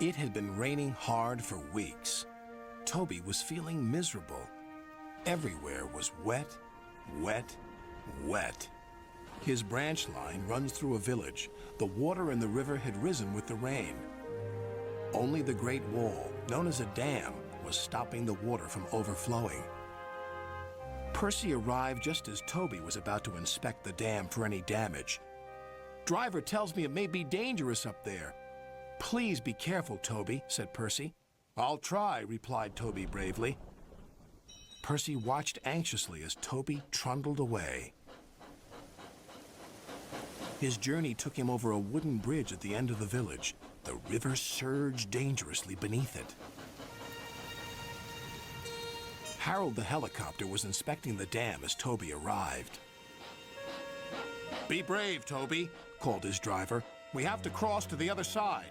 It had been raining hard for weeks. Toby was feeling miserable. Everywhere was wet, wet, wet. His branch line runs through a village. The water in the river had risen with the rain. Only the Great Wall, known as a dam, was stopping the water from overflowing. Percy arrived just as Toby was about to inspect the dam for any damage. "Driver tells me it may be dangerous up there." "Please be careful, Toby," said Percy. "I'll try," replied Toby bravely. Percy watched anxiously as Toby trundled away. His journey took him over a wooden bridge at the end of the village. The river surged dangerously beneath it. Harold the helicopter was inspecting the dam as Toby arrived. "Be brave, Toby," called his driver. "We have to cross to the other side."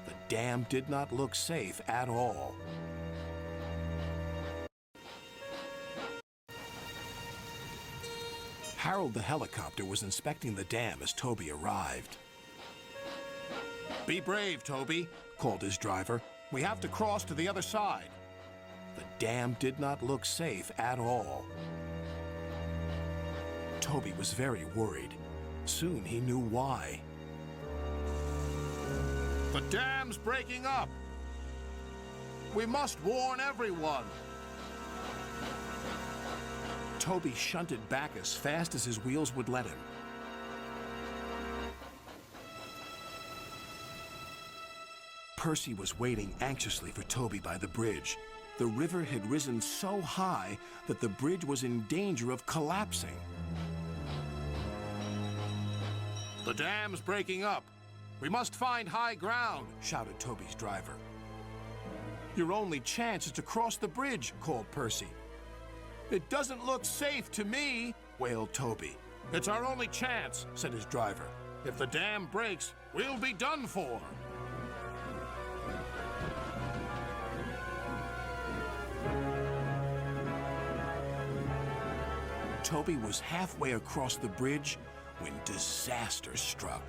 The dam did not look safe at all. Harold the helicopter was inspecting the dam as Toby arrived. "Be brave, Toby," called his driver. "We have to cross to the other side." The dam did not look safe at all. Toby was very worried. Soon he knew why. "The dam's breaking up. We must warn everyone." Toby shunted back as fast as his wheels would let him. Percy was waiting anxiously for Toby by the bridge. The river had risen so high that the bridge was in danger of collapsing. "The dam's breaking up. We must find high ground," shouted Toby's driver. "Your only chance is to cross the bridge," called Percy. "It doesn't look safe to me," wailed Toby. "It's our only chance," said his driver. "If the dam breaks, we'll be done for." Toby was halfway across the bridge when disaster struck.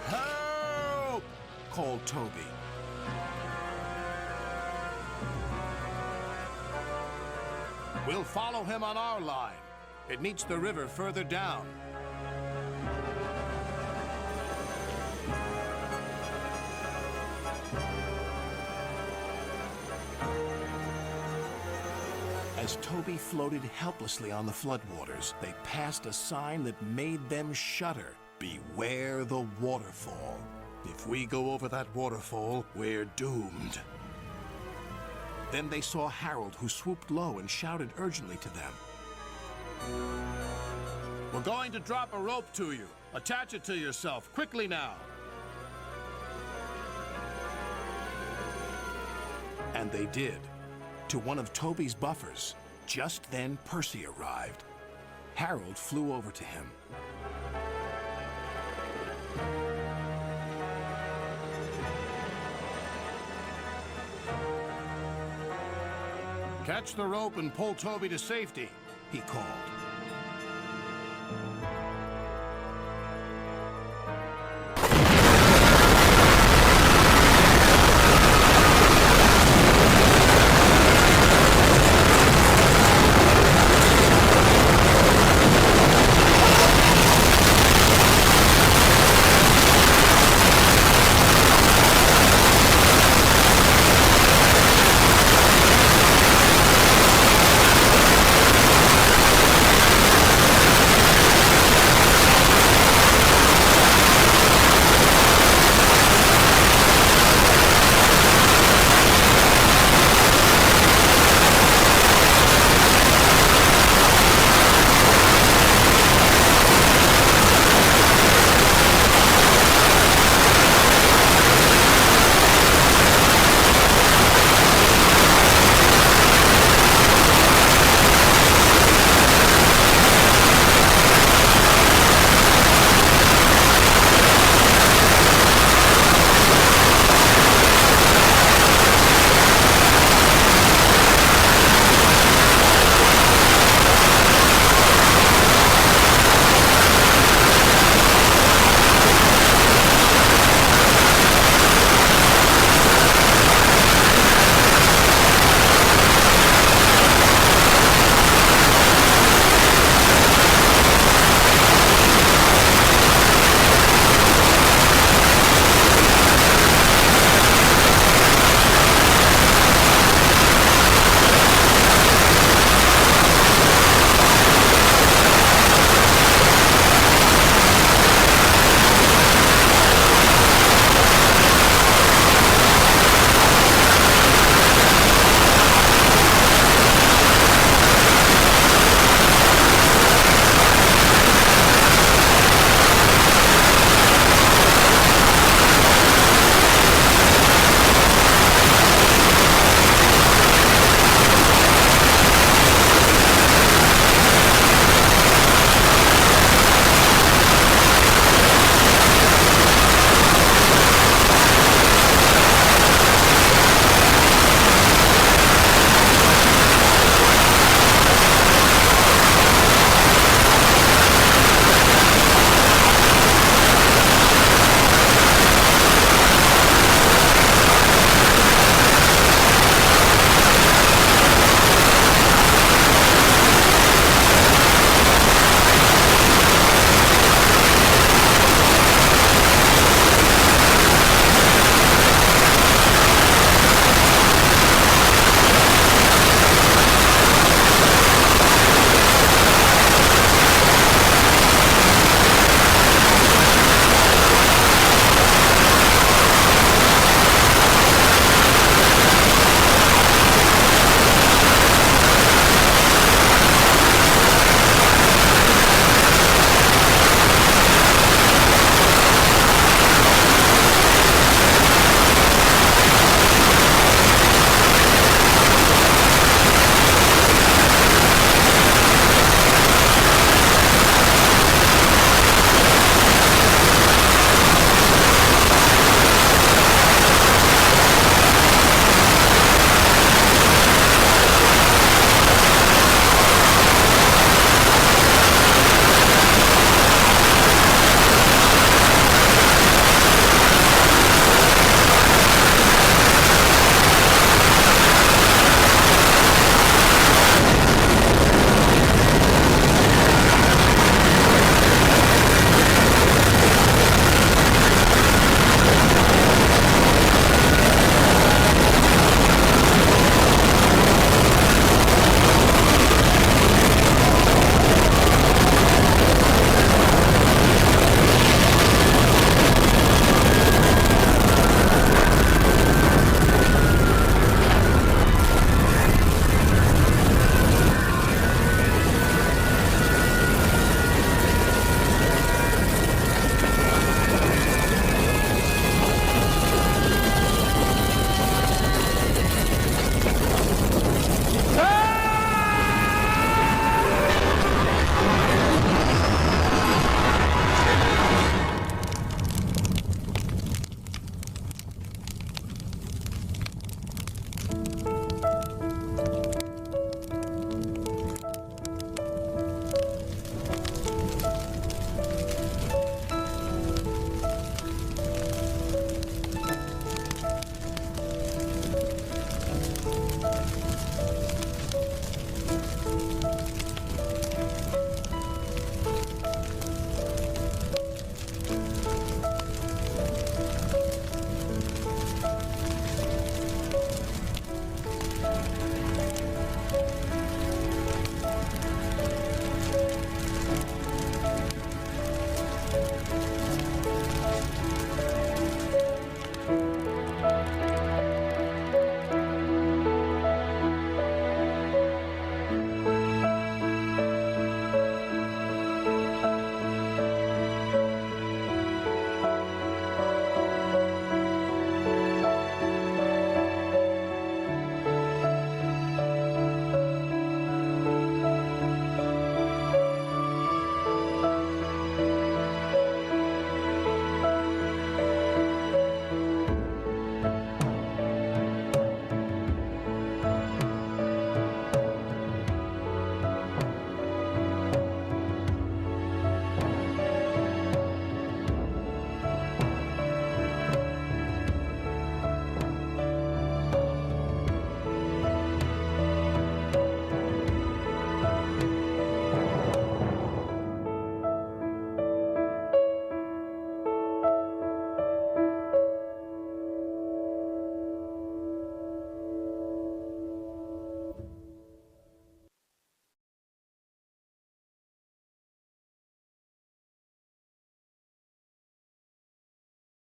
"Help!" called Toby. "We'll follow him on our line. It meets the river further down." As Toby floated helplessly on the floodwaters, they passed a sign that made them shudder. "Beware the waterfall. If we go over that waterfall, we're doomed." Then they saw Harold, who swooped low and shouted urgently to them. "We're going to drop a rope to you. Attach it to yourself, quickly now." And they did, to one of Toby's buffers. Just then Percy arrived. Harold flew over to him. "Catch the rope and pull Toby to safety," he called.